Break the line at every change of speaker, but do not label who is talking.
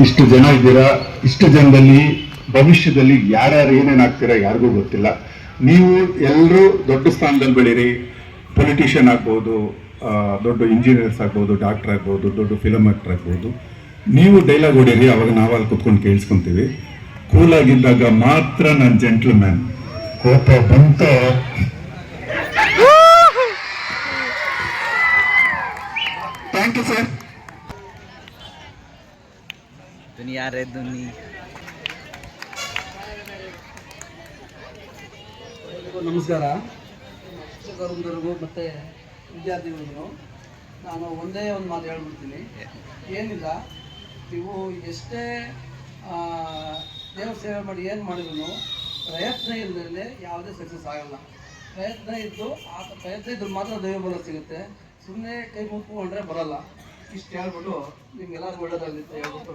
ಇಷ್ಟು ಜನ ಇದ್ದೀರಾ. ಇಷ್ಟು ಜನದಲ್ಲಿ ಭವಿಷ್ಯದಲ್ಲಿ ಯಾರ್ಯಾರು ಏನೇನಾಗ್ತೀರಾ ಯಾರಿಗೂ ಗೊತ್ತಿಲ್ಲ. ನೀವು ಎಲ್ಲರೂ ದೊಡ್ಡ ಸ್ಥಾನದಲ್ಲಿ ಬೆಳೀರಿ. ಪೊಲಿಟಿಷಿಯನ್ ಆಗ್ಬೋದು, ದೊಡ್ಡ ಇಂಜಿನಿಯರ್ಸ್ ಆಗ್ಬೋದು, ಡಾಕ್ಟರ್ ಆಗ್ಬೋದು, ದೊಡ್ಡ ಫಿಲಮ್ ಆಕ್ಟರ್ ಆಗ್ಬೋದು. ನೀವು ಡೈಲಾಗ್ ಹೊಡೀರಿ, ಅವಾಗ ನಾವಲ್ಲಿ ಕುತ್ಕೊಂಡು ಕೇಳಿಸ್ಕೊಂತೀವಿ. ಕೂಲಾಗಿದ್ದಾಗ ಮಾತ್ರ ನಾನು ಜೆಂಟ್ಲ್ಮ್ಯಾನ್. ಕೋಪ ಬಂತ ಥ್ಯಾಂಕ್ ಯು ಸರ್.
दुनिया रे दुनिया.
ನಮಸ್ಕಾರ ಶಿಕ್ಷಕರೊಂದರಿಗೂ ಮತ್ತು ವಿದ್ಯಾರ್ಥಿಗಳಿಗೂ ನಾನು ಒಂದೇ ಒಂದು ಮಾತು ಹೇಳ್ಬಿಡ್ತೀನಿ. ಏನಿಲ್ಲ, ನೀವು ಎಷ್ಟೇ ದೇವ್ರ ಸೇವೆ ಮಾಡಿ ಏನು ಮಾಡಿದ್ರು ಪ್ರಯತ್ನ ಇಲ್ಲದೆ ಯಾವುದೇ ಸಕ್ಸಸ್ ಆಗಲ್ಲ. ಪ್ರಯತ್ನ ಇದ್ದು ಪ್ರಯತ್ನ ಇದ್ದು ಮಾತ್ರ ದೈವ ಬಲ ಸಿಗುತ್ತೆ. ಸುಮ್ಮನೆ ಕೈ ಮುಚ್ಕೊಂಡ್ರೆ ಬರಲ್ಲ. ಇಷ್ಟು ಹೇಳ್ಬಿಟ್ಟು ನಿಮ್ಗೆಲ್ಲರಿಗೂ ಒಳ್ಳೇದಾಗುತ್ತೆ ಹೇಳ್ಬಿಟ್ಟು